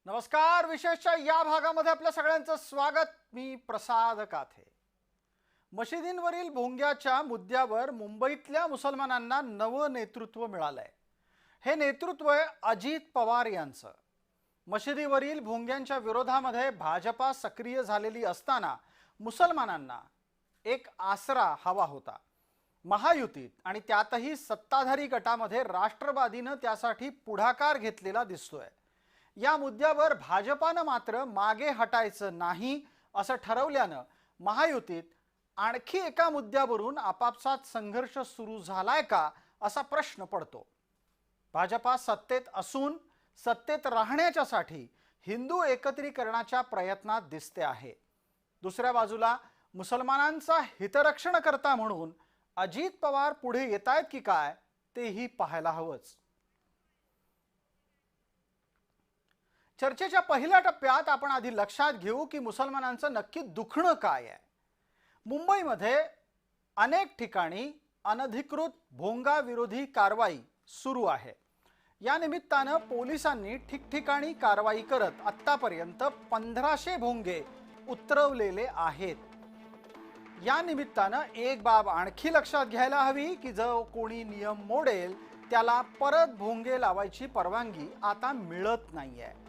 नमस्कार. विशेषच्या या भागामध्ये आपल्या सगळ्यांचं स्वागत. मी प्रसाद काथे. मशिदींवरील भोंग्याच्या मुद्द्यावर मुंबईतल्या मुसलमानांना नवं नेतृत्व मिळालंय. हे नेतृत्व आहे अजित पवार यांचं. मशिदीवरील भोंग्यांच्या विरोधामध्ये भाजपा सक्रिय झालेली असताना मुसलमानांना एक आसरा हवा होता. महायुतीत आणि त्यातही सत्ताधारी गटामध्ये राष्ट्रवादीनं त्यासाठी पुढाकार घेतलेला दिसतोय. या मुद्द्यावर भाजपानं मात्र मागे हटायचं नाही असं ठरवल्यानं महायुतीत आणखी एका मुद्द्यावरून आपापसात संघर्ष सुरू झालाय का असा प्रश्न पडतो. भाजपा सत्तेत असून सत्तेत राहण्याच्यासाठी हिंदू एकत्रीकरणाच्या प्रयत्नात दिसते आहे. दुसऱ्या बाजूला मुसलमानांचा हितरक्षणकर्ता म्हणून अजित पवार पुढे येतायत की काय तेही पाहायला हवंच. चर्चेच्या पहिल्या टप्प्यात आपण आधी लक्षात घेऊ की मुसलमानांचं नक्की दुखणं काय आहे. मुंबईमध्ये अनेक ठिकाणी अनधिकृत भोंगा विरोधी कारवाई सुरू आहे. या निमित्तानं पोलिसांनी ठिकठिकाणी कारवाई करत आतापर्यंत 1500 भोंगे उतरवलेले आहेत. या निमित्तानं एक बाब आणखी लक्षात घ्यायला हवी की जो कोणी नियम मोडेल त्याला परत भोंगे लावायची परवानगी आता मिळत नाहीये.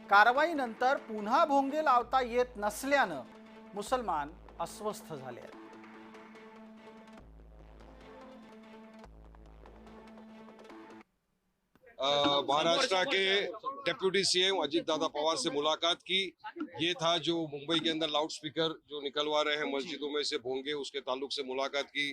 कारवाईनंतर पुन्हा भोंगे लावता येत नसल्यानं मुसलमान अस्वस्थ झाले आहेत. महाराष्ट्र के डेप्यूटी सीएम अजीत दादा पवार से मुलाकात की. ये था जो मुंबई के अंदर लाउड स्पीकर जो निकलवा रहे हैं मस्जिदों में से भोंगे, उसके ताल्लुक से मुलाकात की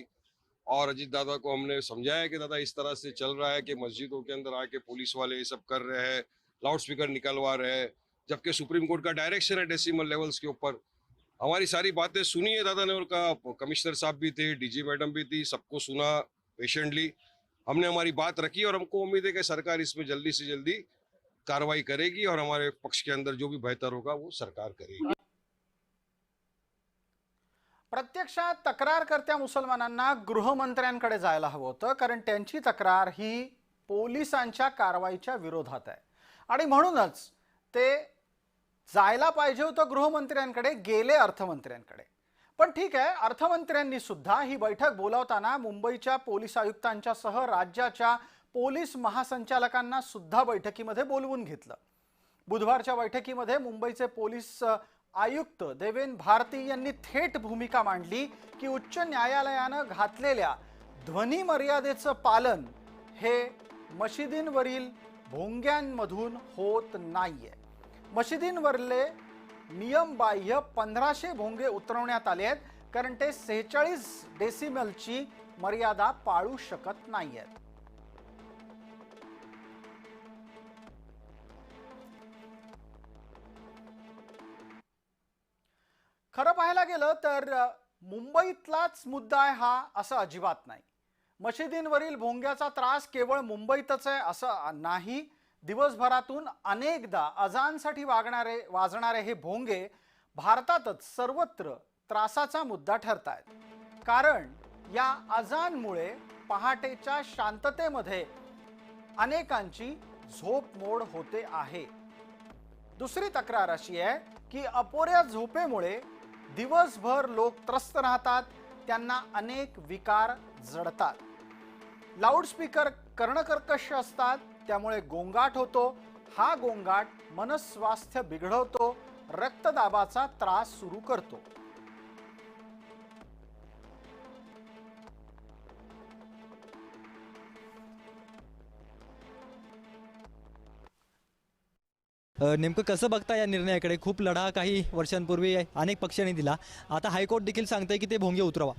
और अजीत दादा को हमने समझाया कि दादा इस तरह से चल रहा है कि मस्जिदों के अंदर आके पुलिस वाले ये सब कर रहे हैं, लाउड स्पीकर निकलवा रहे हैं, जबकि सुप्रीम कोर्ट का डायरेक्शन है डेसिमल लेवल्स के ऊपर. हमारी सारी बातें सुनी है दादा ने, उनका कमिश्नर साहब भी थे, डीजी मैडम भी थी, सबको सुना पेशेंटली. हमने हमारी बात रखी और हमको उम्मीद है कि सरकार इसमें जल्दी से जल्दी कार्रवाई करेगी और हमारे पक्ष के अंदर जो भी बेहतर होगा वो सरकार करेगी. प्रत्यक्षात तक्रारकर्त्या मुसलमानांना गृहमंत्र्यांकडे जायला हवं होतं, कारण त्यांची तक्रार ही पोलिसांच्या कारवाईच्या विरोधात आहे आणि म्हणूनच ते जायला पाहिजे होतं गृहमंत्र्यांकडे, गेले अर्थमंत्र्यांकडे. पण ठीक आहे, अर्थमंत्र्यांनी सुद्धा ही बैठक बोलावताना मुंबईच्या पोलीस आयुक्तांच्यासह राज्याच्या पोलीस महासंचालकांना सुद्धा बैठकीमध्ये बोलवून घेतलं. बुधवारच्या बैठकीमध्ये मुंबईचे पोलीस आयुक्त देवेन भारती यांनी थेट भूमिका मांडली की उच्च न्यायालयानं घातलेल्या ध्वनी मर्यादेचं पालन हे मशिदींवरील भोंग्यांमधून होत नाहीये. मशिदींवरले नियमबाह्य 1500 भोंगे उतरवण्यात आले आहेत, कारण ते 46 डेसिमलची मर्यादा पाळू शकत नाहीयेत. खरं पाहायला गेलं तर मुंबईतलाच मुद्दा आहे हा असं अजिबात नाही. मशिदींवरील भोंग्याचा त्रास केवळ मुंबईतच आहे असं नाही. दिवसभरातून अनेकदा अजानसाठी वाजणारे हे भोंगे भारतातच सर्वत्र त्रासाचा मुद्दा ठरतायत. कारण या अजानमुळे पहाटेच्या शांततेमध्ये अनेकांची झोप मोड होते आहे. दुसरी तक्रार अशी आहे की अपुऱ्या झोपेमुळे दिवसभर लोक त्रस्त राहतात, त्यांना अनेक विकार जडतात. लाऊडस्पीकर कर्णकर्कश असतात, त्यामुळे गोंगाट होतो. हा गोंगाट मनस्वास्थ्य बिघडवतो, रक्तदाबाचा त्रास सुरू करतो. नेमकं कसं बघता या निर्णयाकडे? खूप लढा काही वर्षांपूर्वी अनेक पक्षांनी दिला, आता हायकोर्ट देखील सांगतंय की ते भोंगे उतरवा.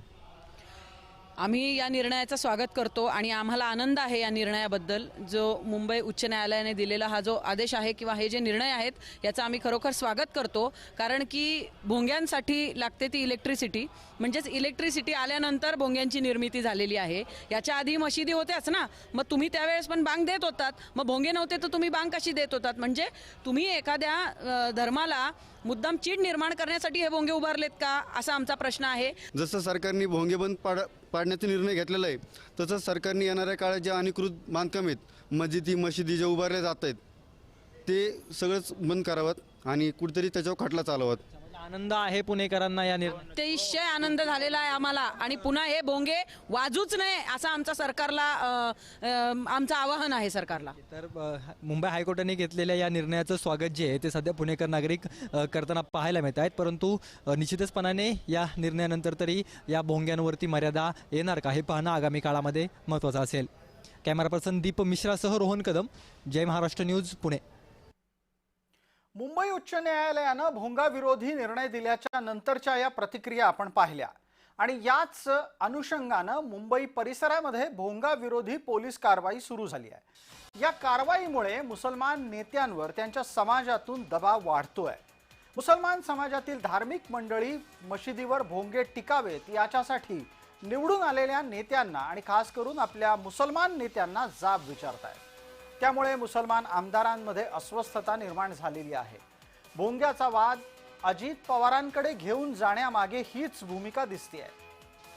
आम्ही या निर्णयाचं स्वागत करतो आणि आम्हाला आनंद आहे या निर्णयाबद्दल. जो मुंबई उच्च न्यायालयाने दिलेला हा जो आदेश आहे किंवा हे जे निर्णय आहेत याचं आम्ही खरोखर स्वागत करतो. कारण की भोंग्यांसाठी लागते ती इलेक्ट्रिसिटी, म्हणजेच इलेक्ट्रिसिटी आल्यानंतर भोंग्यांची निर्मिती झालेली आहे. याच्या आधी मशिदी होत्याच ना, मग तुम्ही त्यावेळेस पण बांग देत होतात, मग भोंगे नव्हते तर तुम्ही बांग कशी देत होतात? म्हणजे तुम्ही एखाद्या धर्माला मुद्दाम चीड निर्माण करण्यासाठी हे भोंगे उभारलेत का, असा आमचा प्रश्न आहे. जसं सरकारने भोंगे बंद पाडण्याचा निर्णय घेतलेला आहे, तसंच सरकारने येणाऱ्या काळात ज्या अनधिकृत बांधकाम आहेत, मस्जिदी जे उभारले जात आहेत ते सगळंच बंद करावं आणि कुठेतरी त्याच्यावर खटला चालवत. आनंद आहे पुणेकरांना या निर्णय. अतिशय आनंद झालेला आहे आम्हाला आणि पुन्हा हे भोंगे वाजूच नये असं आमचा सरकारला आमचं आवाहन आहे सरकारला. तर मुंबई हायकोर्टाने घेतलेल्या या निर्णयाचं स्वागत जे आहे ते सध्या पुणेकर नागरिक करताना पाहायला मिळत आहेत. परंतु निश्चितचपणाने या निर्णयानंतर तरी या भोंग्यांवरती मर्यादा येणार का हे पाहणं आगामी काळामध्ये महत्त्वाचं असेल. कॅमेरा पर्सन दीप मिश्रासह रोहन कदम, जय महाराष्ट्र न्यूज, पुणे. मुंबई उच्च न्यायालयानं भोंगाविरोधी निर्णय दिल्याच्या नंतरच्या या प्रतिक्रिया आपण पाहिल्या आणि याच अनुषंगानं मुंबई परिसरामध्ये भोंगाविरोधी पोलीस कारवाई सुरू झाली आहे. या कारवाईमुळे मुसलमान नेत्यांवर त्यांच्या समाजातून दबाव वाढतोय. मुसलमान समाजातील धार्मिक मंडळी मशिदीवर भोंगे टिकावेत याच्यासाठी निवडून आलेल्या नेत्यांना आणि खास करून आपल्या मुसलमान नेत्यांना जाब विचारतायत. त्यामुळे मुसलमान आमदारांमध्ये अस्वस्थता निर्माण झालेली आहे. भोंग्याचा वाद अजित पवारांकडे घेऊन जाण्यामागे हीच भूमिका दिसतेय.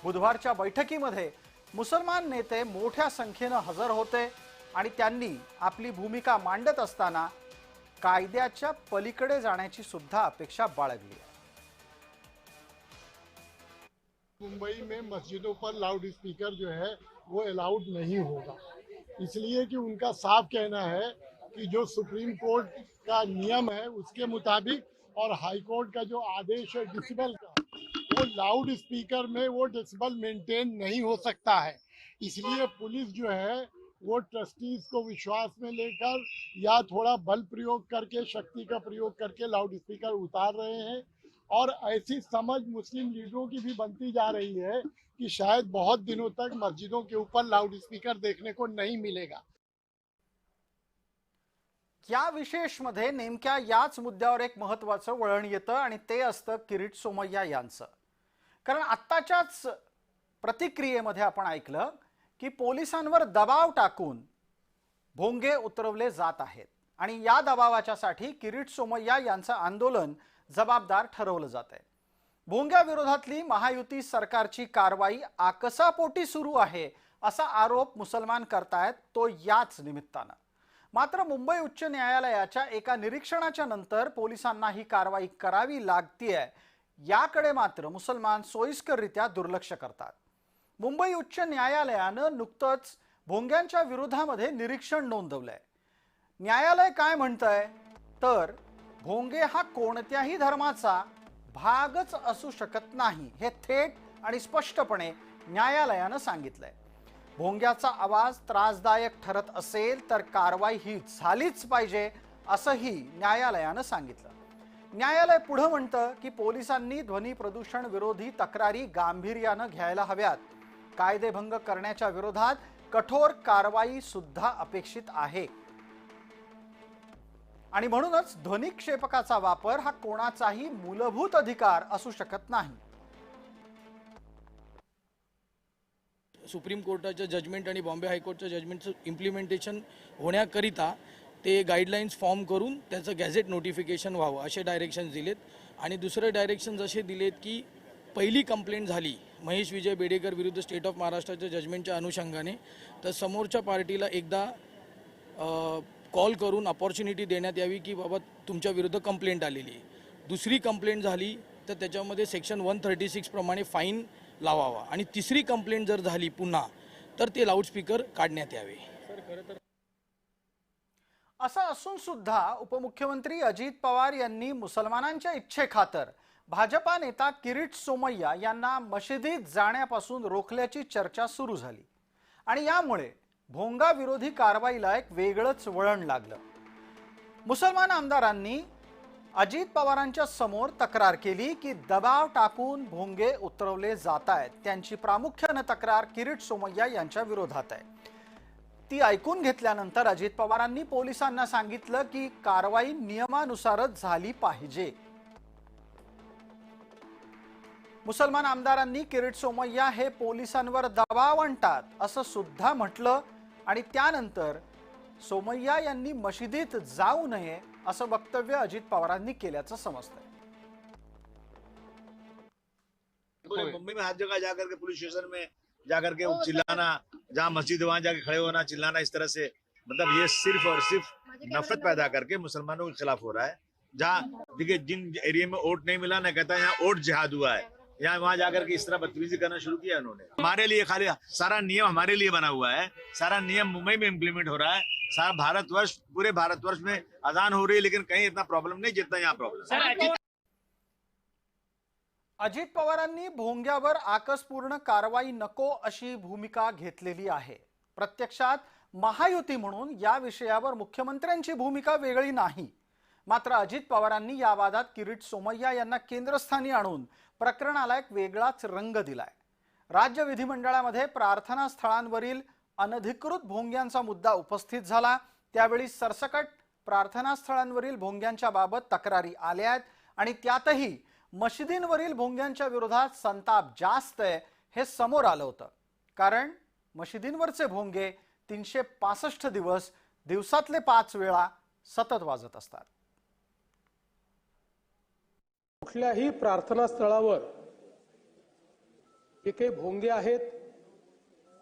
बुधवारच्या बैठकीमध्ये मुसलमान नेते मोठ्या संख्येनं हजर होते आणि त्यांनी आपली भूमिका मांडत असताना कायद्याच्या पलीकडे जाण्याची सुद्धा अपेक्षा बाळगली आहे. मुंबई में मस्जिदों पर लाउड स्पीकर जो है वो अलाउड नहीं होगा, इसलिए कि उनका साफ कहना है कि जो सुप्रीम कोर्ट का नियम है उसके मुताबिक और हाई कोर्ट का जो आदेश है डेसिबल का, वो लाउड स्पीकर में वो डेसिबल मेंटेन नहीं हो सकता है. इसलिए पुलिस जो है वो ट्रस्टीज को विश्वास में लेकर या थोड़ा बल प्रयोग करके, शक्ति का प्रयोग करके लाउड स्पीकर उतार रहे हैं. और ऐसी समझ मुस्लिम लीडरों की भी बनती जा रही है कि शायद बहुत दिनों तक मस्जिदों के ऊपर लाउड स्पीकर देखने को नहीं मिलेगा. या विशेषमध्ये नेमक्या याच मुद्द्यावर एक महत्त्वाचं वळण येतं आणि ते असतं किरीट सोमय्या यांचं. कारण आत्ताच्याच प्रतिक्रियेमध्ये आपण ऐकलं की पोलिसांवर दबाव टाकून भोंगे उतरवले जात आहेत आणि या दबावाच्यासाठी किरीट सोमय्या यांचं आंदोलन जबाबदार ठरवलं जात आहे. भोंग्याविरोधातली महायुती सरकारची कारवाई आकसापोटी सुरू आहे असा आरोप मुसलमान करतायत, तो याच निमित्तानं. मात्र मुंबई उच्च न्यायालयाच्या एका निरीक्षणाच्या नंतर पोलिसांना ही कारवाई करावी लागतीये याकडे मात्र मुसलमान सोयीस्कररित्या दुर्लक्ष करतात. मुंबई उच्च न्यायालयानं नुकतंच भोंग्यांच्या विरोधामध्ये निरीक्षण नोंदवलंय. न्यायालय काय म्हणतंय तर भोंगे हा कोणत्याही धर्माचा भागच असू शकत नाही हे थेट आणि स्पष्टपणे न्यायालयानं सांगितलंय. भोंग्याचा आवाज त्रासदायक ठरत असेल तर कारवाई ही झालीच पाहिजे असंही न्यायालयानं सांगितलं. न्यायालय पुढे म्हणतं की पोलिसांनी ध्वनी प्रदूषण विरोधी तक्रारी गांभीर्यानं घ्यायला हव्यात. कायदेभंग करण्याच्या विरोधात कठोर कारवाई सुद्धा अपेक्षित आहे आणि म्हणूनच ध्वनिक्षेपकाचा वापर हा कोणाचाही मूलभूत अधिकार असू शकत नाही. सुप्रीम कोर्टाचं जजमेंट आणि बॉम्बे हायकोर्टचं जजमेंटचं इम्प्लिमेंटेशन होण्याकरिता ते गाईडलाईन्स फॉर्म करून त्याचं गॅझेट नोटिफिकेशन व्हावं असे डायरेक्शन्स दिलेत. आणि दुसरे डायरेक्शन्स असे दिलेत की पहिली कंप्लेंट झाली महेश विजय बेडेकर विरुद्ध स्टेट ऑफ महाराष्ट्राच्या जजमेंटच्या अनुषंगाने तर समोरच्या पार्टीला एकदा कॉल करून अपॉर्च्युनिटी देण्यात यावी की बाबा तुमच्या विरुद्ध कंप्लेंट आलेली आहे. दुसरी कंप्लेंट झाली तर त्याच्यामध्ये सेक्शन 136 प्रमाणे फाईन लावावा आणि तिसरी कंप्लेंट जर झाली पुन्हा तर ते लाऊडस्पीकर काढण्यात यावे. असं असून सुद्धा उपमुख्यमंत्री अजित पवार यांनी मुसलमानांच्या इच्छेखातर भाजपा नेता किरीट सोमय्या यांना मशिदीत जाण्यापासून रोखल्याची चर्चा सुरू झाली आणि यामुळे भोंगा विरोधी कारवाईला एक वेगळंच वळण लागलं. मुसलमान आमदारांनी अजित पवारांच्या समोर तक्रार केली की दबाव टाकून भोंगे उतरवले जात आहेत. त्यांची प्रामुख्याने तक्रार किरीट सोमय्या यांच्या विरोधात आहे. ती ऐकून घेतल्यानंतर अजित पवारांनी पोलिसांना सांगितलं की कारवाई नियमानुसारच झाली पाहिजे. मुसलमान आमदारांनी किरीट सोमय्या हे पोलिसांवर दबाव आणतात असं सुद्धा म्हटलं आणि त्यानंतर सोमय्या यांनी मशिदीत जाऊ नये असं वक्तव्य अजित पवारांनी केल्याचं समजतंय. पूरे मुंबई में हर जगह जाकर के पुलिस स्टेशन में जाकर के चिल्लाना, जहाँ मस्जिद वहां जाके खड़े होना चिल्लाना, इस तरह से मतलब ये सिर्फ और सिर्फ नफरत पैदा करके मुसलमानों के खिलाफ हो रहा है। जहाँ देखिए जिन एरिया में वोट नहीं मिला ना, कहता है यहाँ वोट जिहाद हुआ है, यहाँ वहां जाकर के इस तरह बदतमीजी करना शुरू किया उन्होंने। हमारे लिए खाली सारा नियम हमारे लिए बना हुआ है, सारा नियम मुंबई में इम्प्लीमेंट हो रहा है, सारा भारतवर्ष पूरे भारतवर्ष में अजान हो रही है, लेकिन कहीं इतना प्रॉब्लम नहीं जितना यहाँ प्रॉब्लम। अजित पवारांनी भोंग्यावर आकसपूर्ण कारवाई नको अशी भूमिका घेतलेली आहे। प्रत्यक्षात महायुती म्हणून या विषयावर मुख्यमंत्र्यांची भूमिका वेगळी नाही। मात्र अजित पवारांनी या वादात किरीट सोमय्या यांना केंद्रस्थानी आणून प्रकरणाला एक वेगळाच रंग दिलाय। राज्य विधिमंडळामध्ये प्रार्थना स्थळांवरील अनधिकृत भोंग्यांचा मुद्दा उपस्थित झाला, त्यावेळी सरसकट प्रार्थना स्थळांवरील भोंग्यांच्या बाबत तक्रारी आल्या आहेत आणि त्यातही मशिदींवरील भोंग्यांच्या विरोधात संताप जास्त आहे हे समोर आलं होतं। कारण मशिदींवरचे भोंगे 365 दिवस दिवसातले 5 वेळा सतत वाजत असतात। कुठल्याही प्रार्थना स्थळावर जे काही भोंगे आहेत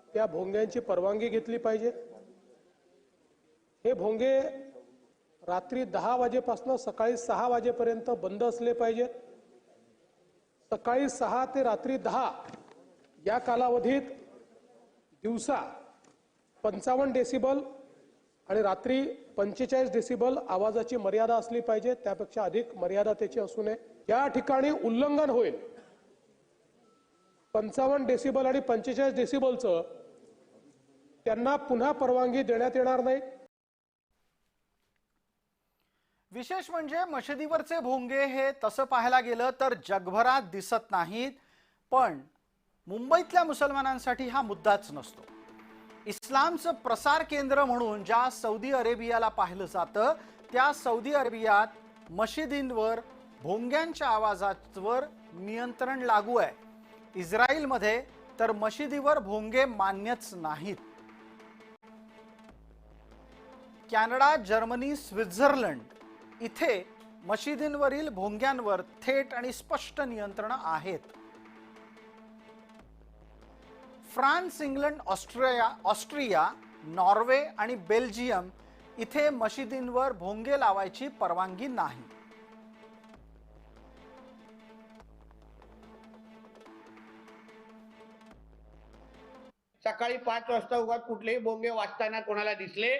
त्या भोंग्यांची परवानगी घेतली पाहिजे। हे भोंगे रात्री 10 वाजेपासून सकाळी 6 वाजेपर्यंत बंद असले पाहिजेत। सकाळी 6 ते रात्री 10 या कालावधीत दिवसा 55 डेसिबल आणि रात्री 45 डेसिबल आवाजाची मर्यादा असली पाहिजे, त्यापेक्षा अधिक मर्यादा त्याची असू नये। या ठिकाणी उल्लंघन होईल 55 डेसिबल आणि 45 डेसिबलचं त्यांना पुन्हा परवानगी देण्यात येणार नाही। विशेष म्हणजे मशिदीवरचे भोंगे हे तसं पाहायला गेलं तर जगभरात दिसत नाहीत, पण मुंबईतल्या मुसलमानांसाठी हा मुद्दाच नसतो। इस्लामचं प्रसार केंद्र म्हणून ज्या सौदी अरेबियाला पाहिलं जातं त्या सौदी अरेबियात मशिदींवर भोंग्यांच्या आवाजावर नियंत्रण लागू आहे। इस्रायलमध्ये तर मशिदीवर भोंगे मान्यच नाहीत। कॅनडा, जर्मनी, स्वित्झर्लंड इथे मशिदींवरील भोंग्यांवर थेट आणि स्पष्ट नियंत्रण आहेत। फ्रान्स, इंग्लंड, ऑस्ट्रिया, नॉर्वे आणि बेल्जियम इथे मशिदींवर भोंगे लावायची परवानगी नाही। सकाळी 5 वाजता उगाच कुठलेही भोंगे वाजताना कोणाला दिसले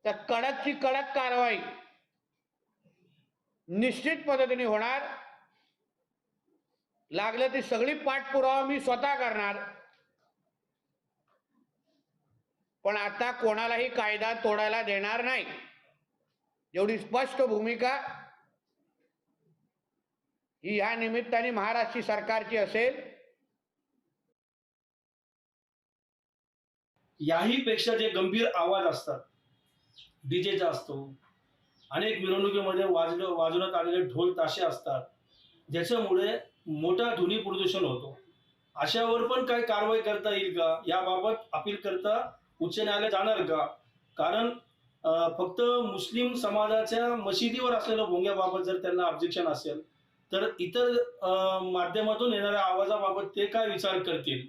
तर कडकची कडक कारवाई निश्चित पद्धतीने होणार। लागलं ती सगळी पाठपुरावा मी स्वतः करणार, पण आता कोणालाही कायदा तोडायला देणार नाही। एवढी स्पष्ट भूमिका ही या निमित्ताने महाराष्ट्र सरकारची असेल। याही पेक्षा जे गंभीर आवाज असतात, डीजेचा असतो, अनेक मिरवणुकीमध्ये वाजवण्यात आलेले ढोल ताशे असतात, ज्याच्यामुळे मोठा ध्वनी प्रदूषण होतो। अशावर पण काही कारवाई करता येईल का, याबाबत अपील करता उच्च न्यायालय जाणार का? कारण फक्त मुस्लिम समाजाच्या मशिदीवर असलेल्या भोंग्याबाबत जर त्यांना ऑब्जेक्शन असेल तर इतर माध्यमातून येणाऱ्या आवाजाबाबत ते काय विचार करतील?